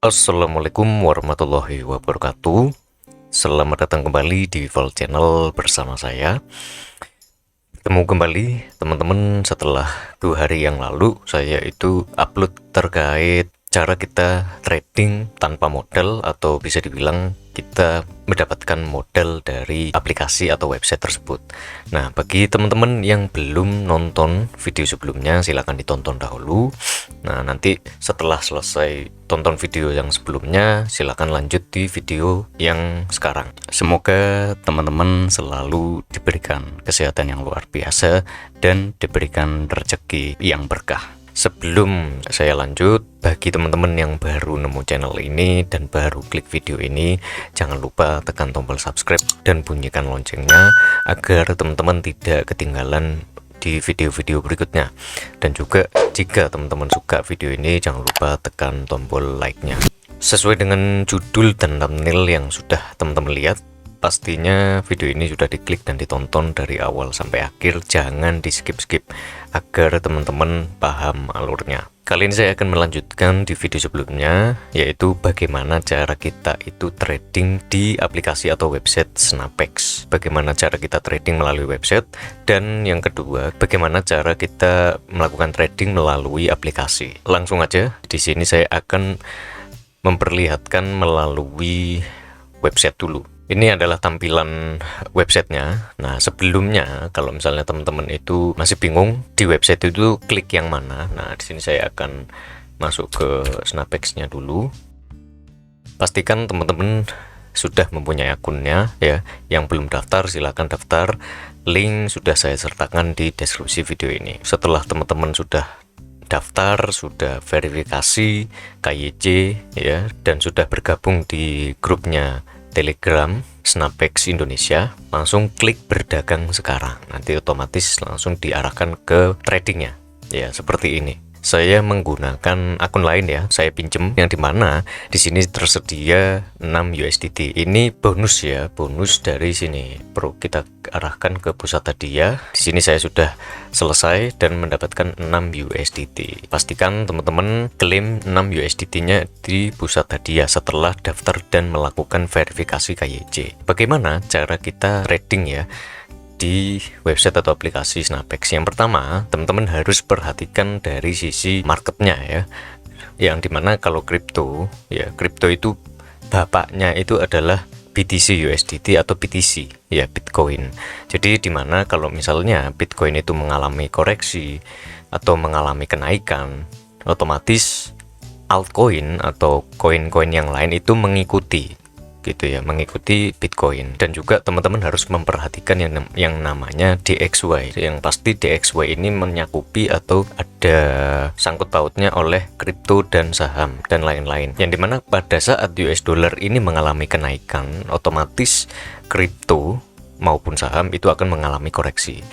Assalamualaikum warahmatullahi wabarakatuh. Selamat datang kembali di Val Channel bersama saya. Ketemu kembali teman-teman setelah 2 hari yang lalu saya itu upload terkait cara kita trading tanpa modal, atau bisa dibilang kita mendapatkan modal dari aplikasi atau website tersebut. Nah, bagi teman-teman yang belum nonton video sebelumnya, silahkan ditonton dahulu. Nah, nanti setelah selesai tonton video yang sebelumnya, silahkan lanjut di video yang sekarang. Semoga teman-teman selalu diberikan kesehatan yang luar biasa dan diberikan rezeki yang berkah. Sebelum saya lanjut, bagi teman-teman yang baru nemu channel ini dan baru klik video ini, jangan lupa tekan tombol subscribe dan bunyikan loncengnya agar teman-teman tidak ketinggalan di video-video berikutnya. Dan juga jika teman-teman suka video ini, jangan lupa tekan tombol like-nya. Sesuai dengan judul dan thumbnail yang sudah teman-teman lihat, pastinya video ini sudah diklik dan ditonton dari awal sampai akhir, jangan di skip-skip agar teman-teman paham alurnya. Kali ini saya akan melanjutkan di video sebelumnya, yaitu bagaimana cara kita itu trading di aplikasi atau website Snapex. Bagaimana cara kita trading melalui website, dan yang kedua, bagaimana cara kita melakukan trading melalui aplikasi. Langsung aja, di sini saya akan memperlihatkan melalui website dulu. Ini adalah tampilan websitenya. Nah, sebelumnya kalau misalnya teman-teman itu masih bingung di website itu klik yang mana, nah di sini saya akan masuk ke Snapex-nya dulu. Pastikan teman-teman sudah mempunyai akunnya ya. Yang belum daftar silahkan daftar. Link sudah saya sertakan di deskripsi video ini. Setelah teman-teman sudah daftar, sudah verifikasi KYC ya, dan sudah bergabung di grupnya Telegram Snapex Indonesia, langsung klik berdagang sekarang. Nanti otomatis langsung diarahkan ke tradingnya. Ya, seperti ini. Saya menggunakan akun lain ya, saya pinjem, yang dimana di sini tersedia 6 USDT. Ini bonus ya, bonus dari sini. Perlu kita arahkan ke pusat hadiah. Di sini saya sudah selesai dan mendapatkan 6 USDT. Pastikan teman-teman klaim 6 USDT-nya di pusat hadiah setelah daftar dan melakukan verifikasi KYC. Bagaimana cara kita trading ya di website atau aplikasi Snapex? Yang pertama, teman-teman harus perhatikan dari sisi marketnya ya, yang dimana kalau kripto ya, kripto itu bapaknya itu adalah BTC USDT atau BTC ya, Bitcoin. Jadi dimana kalau misalnya Bitcoin itu mengalami koreksi atau mengalami kenaikan, otomatis altcoin atau koin-koin yang lain itu mengikuti gitu ya, mengikuti Bitcoin. Dan juga teman-teman harus memperhatikan yang namanya DXY. Yang pasti DXY ini menyakupi atau ada sangkut pautnya oleh kripto dan saham dan lain-lain, yang dimana pada saat US dollar ini mengalami kenaikan, otomatis kripto maupun saham itu akan mengalami koreksi.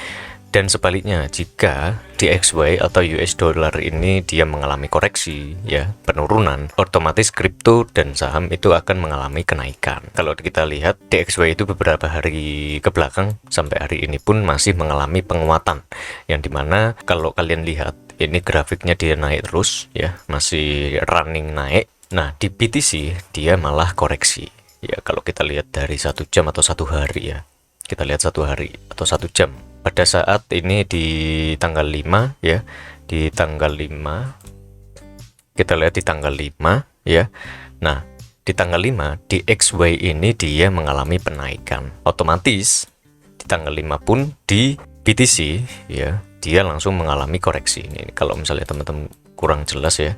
Dan sebaliknya, jika DXY atau US dollar ini dia mengalami koreksi ya, penurunan, otomatis kripto dan saham itu akan mengalami kenaikan. Kalau kita lihat DXY itu beberapa hari ke belakang sampai hari ini pun masih mengalami penguatan, yang dimana kalau kalian lihat ini grafiknya dia naik terus ya, masih running naik. Nah, di BTC dia malah koreksi ya. Kalau kita lihat dari 1 jam atau 1 hari ya, kita lihat 1 hari atau 1 jam. Pada saat ini di tanggal 5 ya, di tanggal 5 kita lihat di tanggal 5 ya. Nah, di tanggal 5 DXY ini dia mengalami penaikan. Otomatis di tanggal 5 pun di BTC ya, dia langsung mengalami koreksi. Ini kalau misalnya teman-teman kurang jelas ya.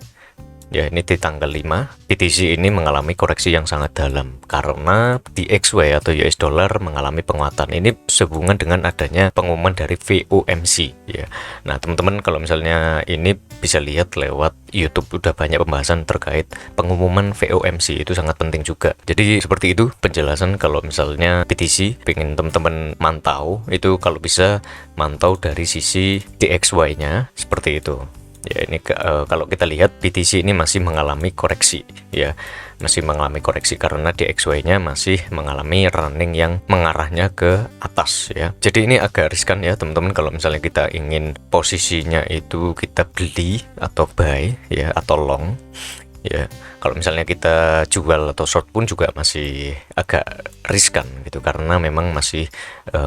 Ya, ini di tanggal 5 BTC ini mengalami koreksi yang sangat dalam karena DXY atau US dollar mengalami penguatan. Ini sehubungan dengan adanya pengumuman dari FOMC ya. Nah, teman-teman kalau misalnya ini bisa lihat lewat YouTube, udah banyak pembahasan terkait pengumuman FOMC, itu sangat penting juga. Jadi seperti itu penjelasan kalau misalnya BTC pengen teman-teman mantau, itu kalau bisa mantau dari sisi DXY-nya seperti itu. Ya, ini kalau kita lihat BTC ini masih mengalami koreksi ya, masih mengalami koreksi karena DXY-nya masih mengalami running yang mengarahnya ke atas ya. Jadi ini agak riskan ya teman-teman, kalau misalnya kita ingin posisinya itu kita beli atau buy ya atau long, ya. Kalau misalnya kita jual atau short pun juga masih agak riskan gitu, karena memang masih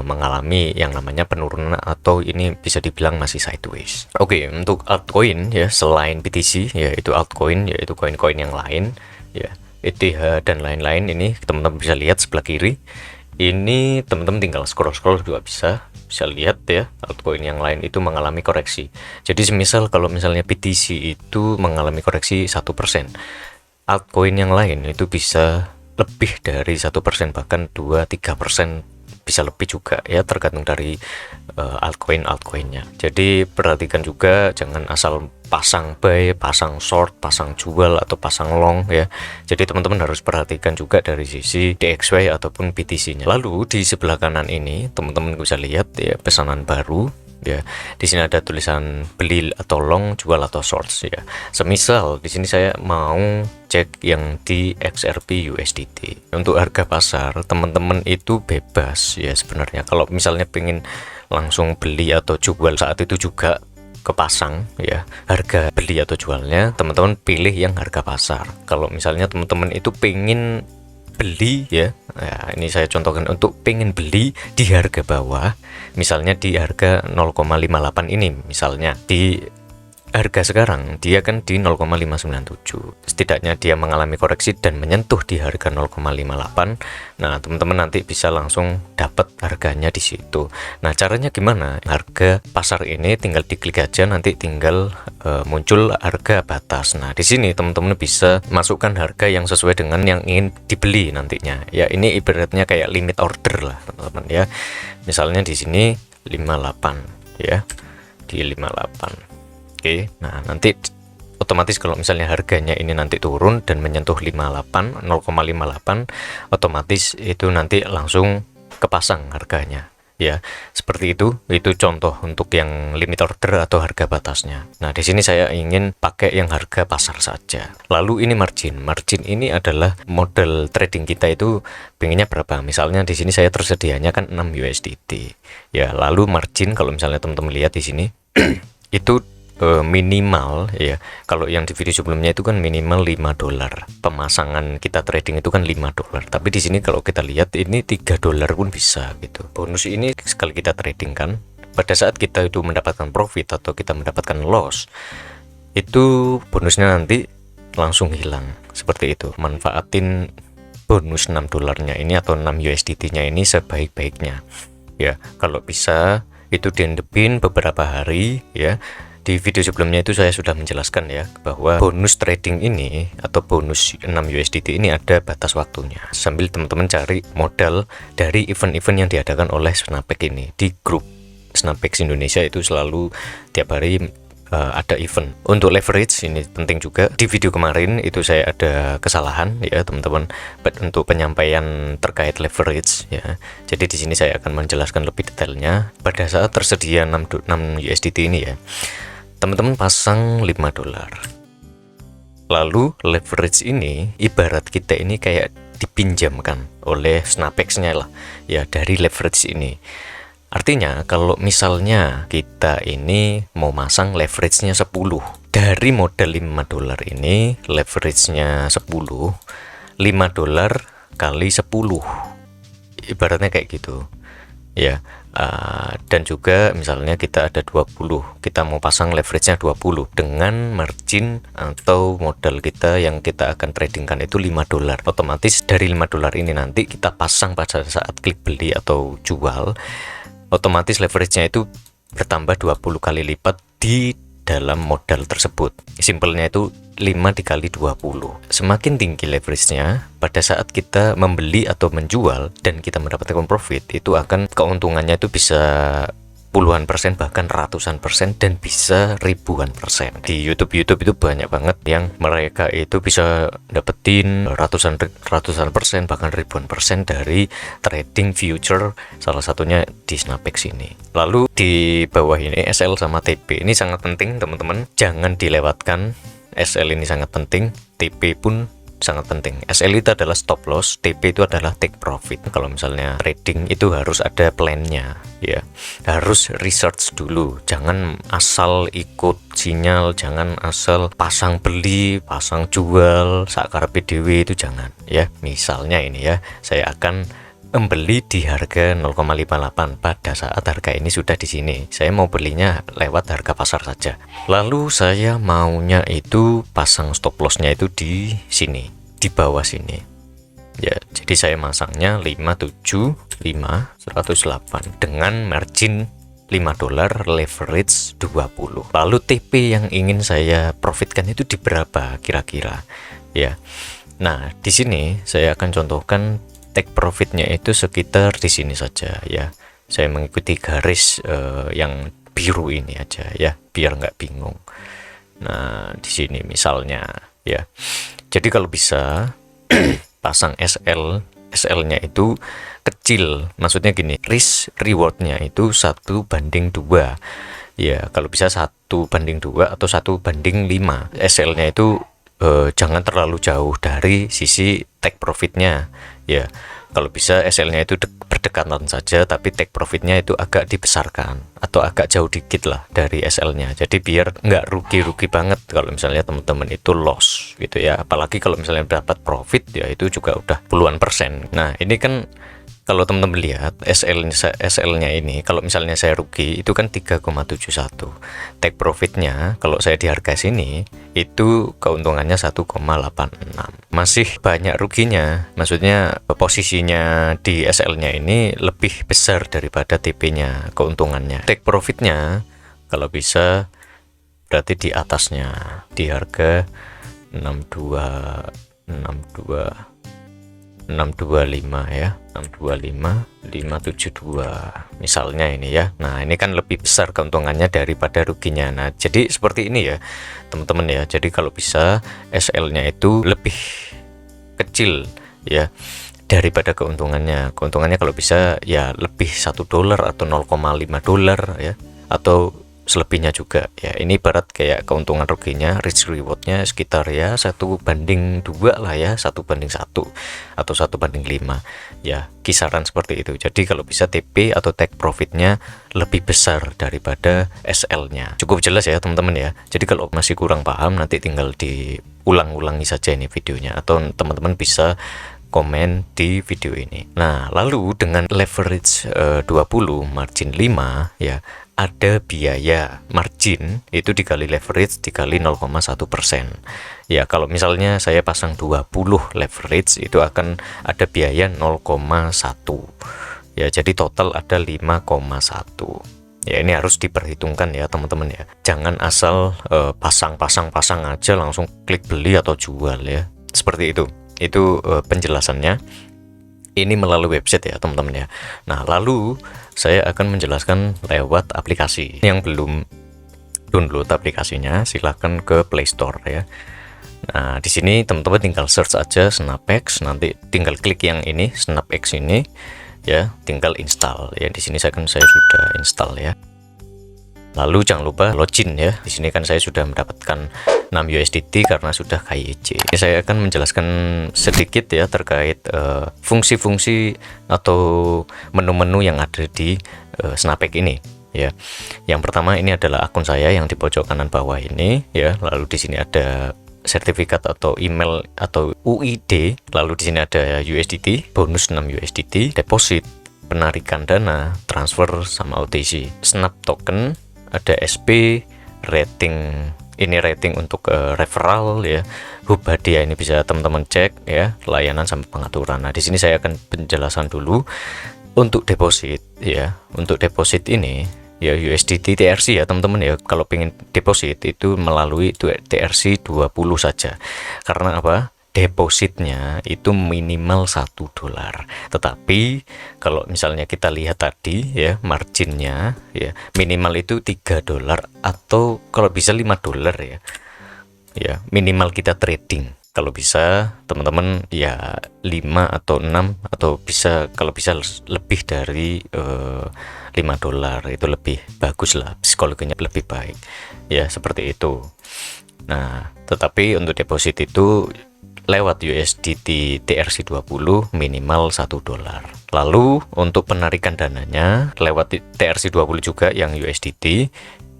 mengalami yang namanya penurunan, atau ini bisa dibilang masih sideways. Oke, untuk altcoin ya, selain BTC ya, itu altcoin yaitu koin-koin yang lain ya, ETH dan lain-lain. Ini teman-teman bisa lihat sebelah kiri. Ini teman-teman tinggal scroll-scroll juga bisa lihat ya, altcoin yang lain itu mengalami koreksi. Jadi semisal kalau misalnya BTC itu mengalami koreksi 1%, altcoin yang lain itu bisa lebih dari 1%, bahkan 2-3%, bisa lebih juga ya, tergantung dari altcoinnya. Jadi perhatikan juga, jangan asal pasang buy, pasang short, pasang jual, atau pasang long ya. Jadi teman-teman harus perhatikan juga dari sisi DXY ataupun BTC-nya. Lalu di sebelah kanan ini teman-teman bisa lihat ya, pesanan baru ya. Di sini ada tulisan beli atau long, jual atau shorts ya. Semisal di sini saya mau cek yang di XRP USDT. Untuk harga pasar teman-teman itu bebas ya sebenarnya. Kalau misalnya pengen langsung beli atau jual saat itu juga kepasang ya, harga beli atau jualnya teman-teman pilih yang harga pasar. Kalau misalnya teman-teman itu pengen beli ya, ini saya contohkan, untuk pengen beli di harga bawah, misalnya di harga 0,58 ini, misalnya di harga sekarang dia kan di 0,597, setidaknya dia mengalami koreksi dan menyentuh di harga 0,58. Nah teman-teman nanti bisa langsung dapat harganya di situ. Nah caranya gimana? Harga pasar ini tinggal diklik aja, nanti tinggal muncul harga batas. Nah di sini teman-teman bisa masukkan harga yang sesuai dengan yang ingin dibeli nantinya ya. Ini ibaratnya kayak limit order lah teman-teman ya. Misalnya di sini 58 ya, di 58. Oke, nah nanti otomatis kalau misalnya harganya ini nanti turun dan menyentuh 0,58, otomatis itu nanti langsung kepasang harganya ya. Seperti itu contoh untuk yang limit order atau harga batasnya. Nah di sini saya ingin pakai yang harga pasar saja. Lalu ini margin ini adalah modal trading kita itu pengennya berapa. Misalnya di sini saya tersedianya kan 6 USDT ya. Lalu margin kalau misalnya teman-teman lihat di sini itu minimal ya, kalau yang di video sebelumnya itu kan minimal $5, pemasangan kita trading itu kan $5, tapi di sini kalau kita lihat ini $3 pun bisa gitu. Bonus ini sekali kita trading kan, pada saat kita itu mendapatkan profit atau kita mendapatkan loss, itu bonusnya nanti langsung hilang. Seperti itu, manfaatin bonus $6 ini atau 6 USDT nya ini sebaik-baiknya ya. Kalau bisa itu diendepin beberapa hari ya. Di video sebelumnya itu saya sudah menjelaskan ya, bahwa bonus trading ini atau bonus 6 USDT ini ada batas waktunya. Sambil teman-teman cari modal dari event-event yang diadakan oleh Snapex ini. Di grup Snapex Indonesia itu selalu tiap hari ada event. Untuk leverage ini penting juga. Di video kemarin itu saya ada kesalahan ya teman-teman untuk penyampaian terkait leverage ya. Jadi di sini saya akan menjelaskan lebih detailnya. Pada saat tersedia 6 USDT ini ya, teman-teman pasang $5. Lalu leverage ini ibarat kita ini kayak dipinjamkan oleh Snapex-nya lah ya, dari leverage ini. Artinya kalau misalnya kita ini mau masang leverage-nya 10 dari modal $5 ini, leverage-nya 10, $5 kali 10, ibaratnya kayak gitu ya. Dan juga misalnya kita ada 20, kita mau pasang leverage-nya 20 dengan margin atau modal kita yang kita akan tradingkan itu $5. Otomatis dari $5 ini nanti kita pasang pada saat klik beli atau jual, otomatis leverage-nya itu bertambah 20 kali lipat di dalam modal tersebut. Simpelnya itu 5 dikali 20. Semakin tinggi leverage-nya, pada saat kita membeli atau menjual dan kita mendapatkan profit, itu akan keuntungannya itu bisa puluhan persen, bahkan ratusan persen, dan bisa ribuan persen. Di YouTube itu banyak banget yang mereka itu bisa dapetin ratusan persen, bahkan ribuan persen dari trading future, salah satunya di Snapex ini. Lalu di bawah ini SL sama TP ini sangat penting teman-teman, jangan dilewatkan. SL ini sangat penting, TP pun sangat penting. SL itu adalah stop loss, TP itu adalah take profit. Kalau misalnya trading itu harus ada plannya, ya, harus research dulu. Jangan asal ikut sinyal, jangan asal pasang beli, pasang jual, sakarepe dhewe, itu jangan, ya. Misalnya ini ya, saya akan membeli di harga 0,58 pada saat harga ini sudah di sini. Saya mau belinya lewat harga pasar saja. Lalu saya maunya itu pasang stop lossnya itu di sini, di bawah sini. Ya, jadi saya masangnya 575 108 dengan margin $5, leverage 20. Lalu TP yang ingin saya profitkan itu di berapa kira-kira? Ya. Nah, di sini saya akan contohkan take profitnya itu sekitar di sini saja, ya. Saya mengikuti garis yang biru ini aja, ya, biar nggak bingung. Nah, di sini misalnya, ya. Jadi kalau bisa pasang SL-nya itu kecil, maksudnya gini, risk rewardnya itu 1:2, ya. Kalau bisa 1:2 atau 1:5. SL-nya itu jangan terlalu jauh dari sisi take profitnya, ya. Kalau bisa SL-nya itu berdekatan saja, tapi take profitnya itu agak dibesarkan atau agak jauh dikit lah dari SL-nya. Jadi biar nggak rugi-rugi banget kalau misalnya teman-teman itu loss gitu ya. Apalagi kalau misalnya dapat profit, ya itu juga udah puluhan persen. Nah, ini kan kalau teman-teman lihat SL-nya ini, kalau misalnya saya rugi itu kan 3,71. Take profitnya kalau saya di harga sini itu keuntungannya 1,86. Masih banyak ruginya. Maksudnya posisinya di SL-nya ini lebih besar daripada TP-nya, keuntungannya. Take profitnya kalau bisa berarti di atasnya, di harga 625 ya, 625 572 misalnya ini ya. Nah, ini kan lebih besar keuntungannya daripada ruginya. Nah, jadi seperti ini ya teman-teman ya. Jadi kalau bisa SL-nya itu lebih kecil ya daripada keuntungannya. Keuntungannya kalau bisa ya lebih $1 atau $0,5 ya, atau selebihnya juga ya. Ini ibarat kayak keuntungan ruginya, risk rewardnya sekitar ya 1:2 lah ya, 1:1 atau 1:5 ya, kisaran seperti itu. Jadi kalau bisa TP atau take profitnya lebih besar daripada SL-nya. Cukup jelas ya teman-teman ya. Jadi kalau masih kurang paham nanti tinggal diulang-ulangi saja ini videonya, atau teman-teman bisa komen di video ini. Nah, lalu dengan leverage 20 margin 5 ya, ada biaya margin itu dikali leverage dikali 0,1%. Ya, kalau misalnya saya pasang 20 leverage itu akan ada biaya 0,1. Ya, jadi total ada 5,1. Ya, ini harus diperhitungkan ya teman-teman ya. Jangan asal pasang aja langsung klik beli atau jual ya. Seperti itu. Itu penjelasannya. Ini melalui website ya teman-teman ya. Nah, lalu saya akan menjelaskan lewat aplikasi. Yang belum download aplikasinya silahkan ke Play Store ya. Nah, di sini teman-teman tinggal search aja SnapX, nanti tinggal klik yang ini SnapX ini ya, tinggal install ya. Di sini saya sudah install ya. Lalu jangan lupa login ya. Di sini kan saya sudah mendapatkan 6 USDT karena sudah KYC. Ini saya akan menjelaskan sedikit ya terkait fungsi-fungsi atau menu-menu yang ada di SnapX ini ya. Yang pertama ini adalah akun saya yang di pojok kanan bawah ini ya. Lalu di sini ada sertifikat atau email atau UID. Lalu di sini ada USDT, bonus 6 USDT, deposit, penarikan dana, transfer sama OTC, Snap token, ada SP, rating, ini rating untuk referral ya, hub hadiah ini bisa teman-teman cek ya, layanan sampai pengaturan. Nah, di sini saya akan penjelasan dulu untuk deposit ya. Untuk deposit ini ya USDT TRC ya teman-teman ya. Kalau pengen deposit itu melalui TRC 20 saja. Karena apa? Depositnya itu minimal $1. Tetapi kalau misalnya kita lihat tadi ya, marginnya ya minimal itu $3 atau kalau bisa $5 ya. Ya, minimal kita trading. Kalau bisa teman-teman ya 5 atau 6 atau bisa kalau bisa lebih dari $5 itu lebih bagus lah, psikologinya lebih baik. Ya, seperti itu. Nah, tetapi untuk deposit itu lewat USDT TRC20 minimal $1. Lalu untuk penarikan dananya lewat TRC20 juga yang USDT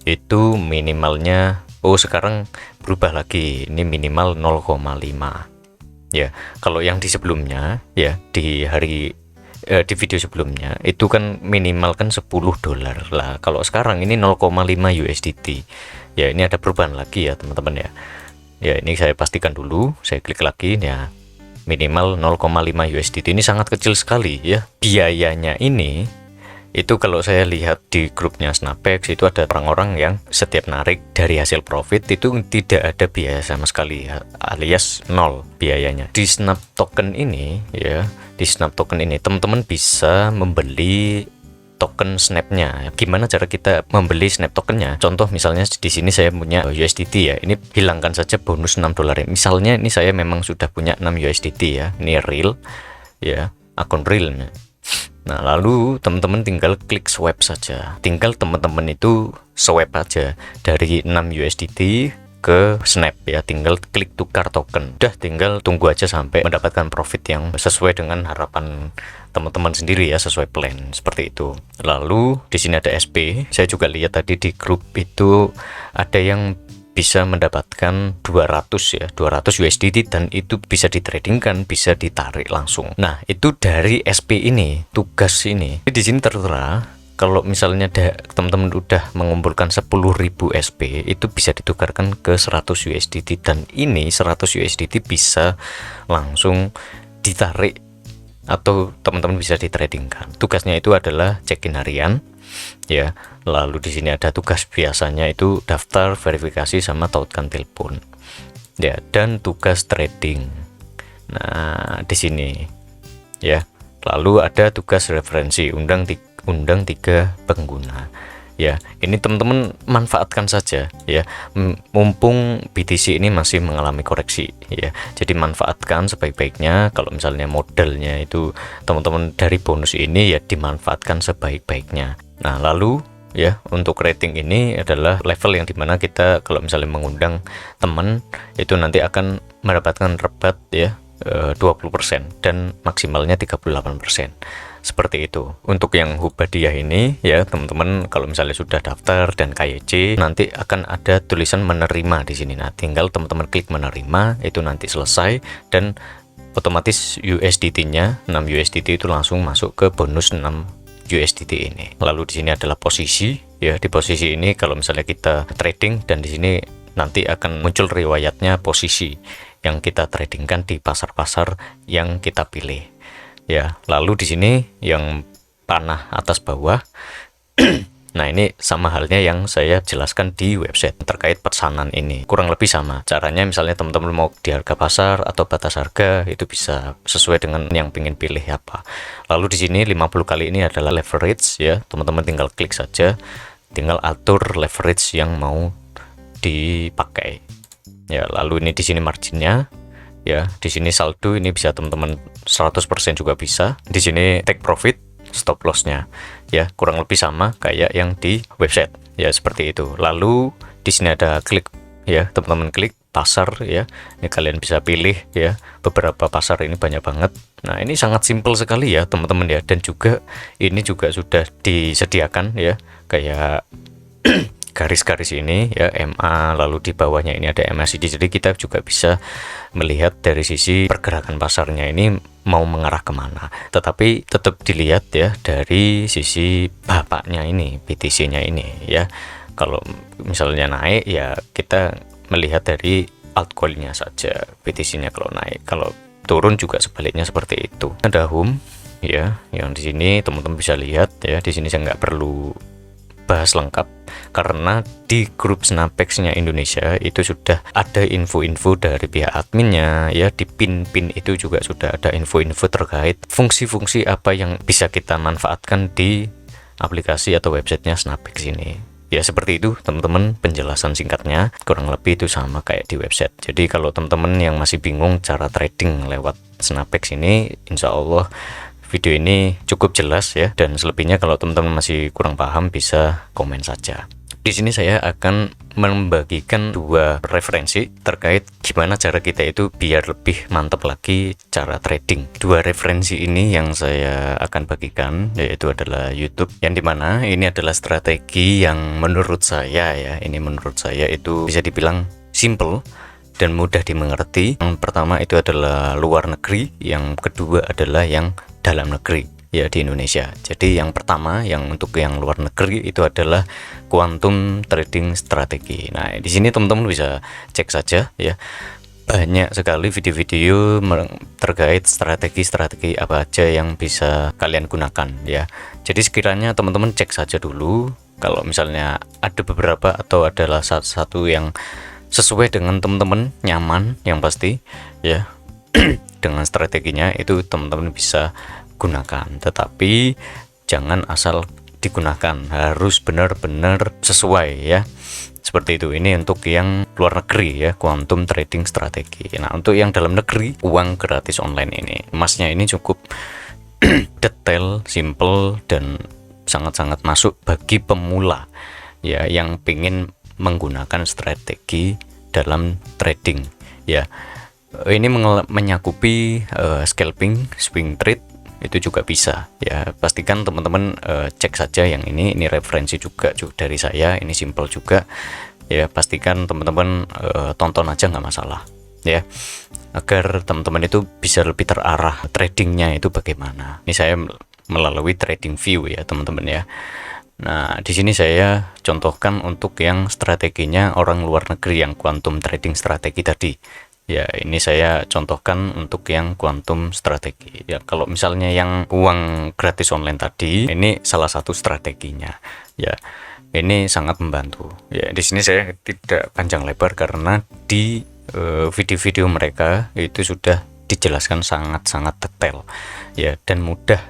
itu minimalnya sekarang berubah lagi, ini minimal 0,5 ya. Kalau yang di sebelumnya ya, di video sebelumnya itu kan minimal kan $10 lah. Kalau sekarang ini 0,5 USDT ya. Ini ada perubahan lagi ya teman-teman ya. Ya ini saya pastikan dulu, saya klik lagi ya, minimal 0,5 USDT. Ini sangat kecil sekali ya. Biayanya ini itu kalau saya lihat di grupnya Snapex itu ada orang-orang yang setiap narik dari hasil profit itu tidak ada biaya sama sekali ya, alias nol biayanya. Di Snap Token ini ya, di Snap Token ini teman-teman bisa membeli token snapnya. Gimana cara kita membeli snap tokennya? Contoh misalnya di sini saya punya USDT ya, ini hilangkan saja bonus $6. Misalnya ini saya memang sudah punya 6 USDT ya, ini real ya, akun realnya. Nah lalu teman-teman tinggal klik swipe saja, tinggal teman-teman itu swipe aja dari 6 USDT ke Snap ya, tinggal klik tukar token, udah tinggal tunggu aja sampai mendapatkan profit yang sesuai dengan harapan teman-teman sendiri ya, sesuai plan seperti itu. Lalu di sini ada SP, saya juga lihat tadi di grup itu ada yang bisa mendapatkan 200 ya, 200 USDT, dan itu bisa ditradingkan, bisa ditarik langsung. Nah itu dari SP ini, tugas ini. Di sini tertera kalau misalnya teman-teman udah mengumpulkan 10.000 SP itu bisa ditukarkan ke 100 USDT, dan ini 100 USDT bisa langsung ditarik atau teman-teman bisa ditradingkan. Tugasnya itu adalah check-in harian ya. Lalu di sini ada tugas biasanya itu daftar, verifikasi, sama tautkan telepon ya, dan tugas trading. Nah di sini ya. Lalu ada tugas referensi, undang 3 pengguna ya. Ini teman-teman manfaatkan saja ya, mumpung BTC ini masih mengalami koreksi ya. Jadi manfaatkan sebaik-baiknya. Kalau misalnya modalnya itu teman-teman dari bonus ini ya, dimanfaatkan sebaik-baiknya. Nah lalu ya, untuk rating ini adalah level yang dimana kita kalau misalnya mengundang teman itu nanti akan mendapatkan rebat ya 20% dan maksimalnya 38%. Seperti itu. Untuk yang hubadiah ini ya teman-teman, kalau misalnya sudah daftar dan KYC nanti akan ada tulisan menerima di sini. Nah tinggal teman-teman klik menerima, itu nanti selesai dan otomatis USDT-nya 6 USDT itu langsung masuk ke bonus 6 USDT ini. Lalu di sini adalah posisi ya. Di posisi ini kalau misalnya kita trading, dan di sini nanti akan muncul riwayatnya posisi yang kita tradingkan di pasar-pasar yang kita pilih ya. Lalu di sini yang panah atas bawah nah ini sama halnya yang saya jelaskan di website terkait pesanan ini, kurang lebih sama caranya. Misalnya teman-teman mau di harga pasar atau batas harga, itu bisa sesuai dengan yang pengen pilih apa. Lalu di sini 50 kali ini adalah leverage ya, teman-teman tinggal klik saja, tinggal atur leverage yang mau dipakai ya. Lalu ini di sini marginnya ya, di sini saldo ini bisa teman-teman 100% juga bisa. Di sini take profit, stop lossnya ya, kurang lebih sama kayak yang di website ya, seperti itu. Lalu di sini ada klik ya, teman-teman klik pasar ya, ini kalian bisa pilih ya, beberapa pasar ini banyak banget. Nah ini sangat simple sekali ya teman-teman ya, dan juga ini juga sudah disediakan ya kayak garis-garis ini ya, MA, lalu di bawahnya ini ada MACD. Jadi kita juga bisa melihat dari sisi pergerakan pasarnya ini mau mengarah kemana, tetapi tetap dilihat ya dari sisi bapaknya ini, BTC-nya ini ya. Kalau misalnya naik ya kita melihat dari altcoin-nya saja, BTC-nya kalau naik. Kalau turun juga sebaliknya seperti itu. Ada home ya, yang di sini teman-teman bisa lihat ya. Di sini saya nggak perlu bahas lengkap karena di grup Snapex-nya Indonesia itu sudah ada info-info dari pihak adminnya ya. Di pin-pin itu juga sudah ada info-info terkait fungsi-fungsi apa yang bisa kita manfaatkan di aplikasi atau websitenya Snapex ini ya. Seperti itu teman-teman penjelasan singkatnya, kurang lebih itu sama kayak di website. Jadi kalau teman-teman yang masih bingung cara trading lewat Snapex ini, insya Allah video ini cukup jelas ya, dan selebihnya kalau teman-teman masih kurang paham bisa komen saja. Di sini saya akan membagikan dua referensi terkait gimana cara kita itu biar lebih mantap lagi cara trading. Dua referensi ini yang saya akan bagikan yaitu adalah YouTube, yang dimana ini adalah strategi yang menurut saya itu bisa dibilang simple dan mudah dimengerti. Yang pertama itu adalah luar negeri, yang kedua adalah yang dalam negeri, ya di Indonesia. Jadi yang pertama, yang untuk yang luar negeri itu adalah quantum trading strategi. Nah, di sini teman-teman bisa cek saja ya. Banyak sekali video-video terkait strategi-strategi apa aja yang bisa kalian gunakan ya. Jadi sekiranya teman-teman cek saja dulu. Kalau misalnya ada beberapa atau adalah satu yang sesuai dengan teman-teman, nyaman yang pasti ya dengan strateginya, itu teman-teman bisa gunakan, tetapi jangan asal digunakan, harus benar-benar sesuai ya, seperti itu. Ini untuk yang luar negeri ya, quantum trading strategi. Nah, untuk yang dalam negeri, uang gratis online ini, emasnya ini cukup detail, simple, dan sangat-sangat masuk bagi pemula ya, yang pengen menggunakan strategi dalam trading ya. Ini menyakupi scalping, swing trade, itu juga bisa ya. Pastikan teman-teman cek saja yang ini referensi juga dari saya, ini simple juga ya. Pastikan teman-teman tonton aja, nggak masalah ya, agar teman-teman itu bisa lebih terarah tradingnya itu bagaimana. Ini saya melalui trading view ya teman-teman ya. Nah, di sini saya contohkan untuk yang strateginya orang luar negeri, yang quantum trading strategi tadi. Ya, ini saya contohkan untuk yang quantum strategi. Ya, kalau misalnya yang uang gratis online tadi, ini salah satu strateginya. Ya, ini sangat membantu. Ya, di sini saya tidak panjang lebar karena di video-video mereka itu sudah dijelaskan sangat-sangat detail. Ya, dan mudah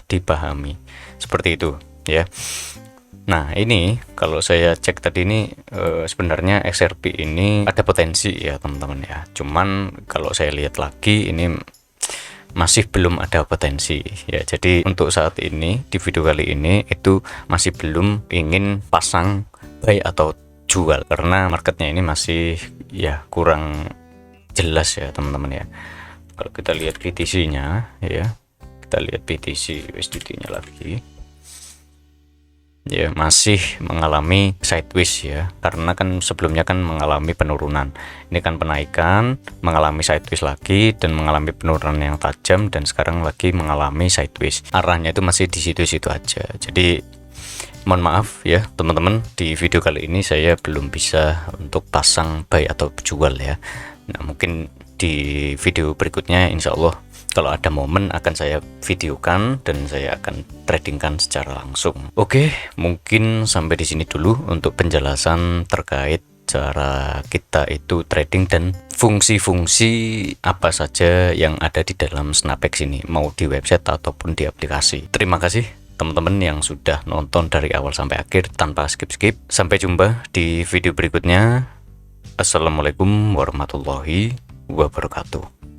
dipahami. Seperti itu, ya. Nah, ini kalau saya cek tadi ini sebenarnya XRP ini ada potensi ya teman-teman ya. Cuman kalau saya lihat lagi ini masih belum ada potensi ya. Jadi untuk saat ini di video kali ini itu masih belum ingin pasang buy atau jual, karena marketnya ini masih ya kurang jelas ya teman-teman ya. Kalau kita lihat BTC-nya ya, kita lihat BTC USDT-nya lagi. Ya, masih mengalami sideways ya, karena kan sebelumnya kan mengalami penurunan, ini kan penaikan, mengalami sideways lagi dan mengalami penurunan yang tajam, dan sekarang lagi mengalami sideways. Arahnya itu masih di situ-situ aja. Jadi mohon maaf ya teman-teman, di video kali ini saya belum bisa untuk pasang buy atau jual ya. Nah, mungkin di video berikutnya insya Allah kalau ada momen akan saya videokan dan saya akan tradingkan secara langsung. Oke, mungkin sampai di sini dulu untuk penjelasan terkait cara kita itu trading dan fungsi-fungsi apa saja yang ada di dalam Snapex ini, mau di website ataupun di aplikasi. Terima kasih teman-teman yang sudah nonton dari awal sampai akhir tanpa skip-skip. Sampai jumpa di video berikutnya. Assalamualaikum warahmatullahi wabarakatuh.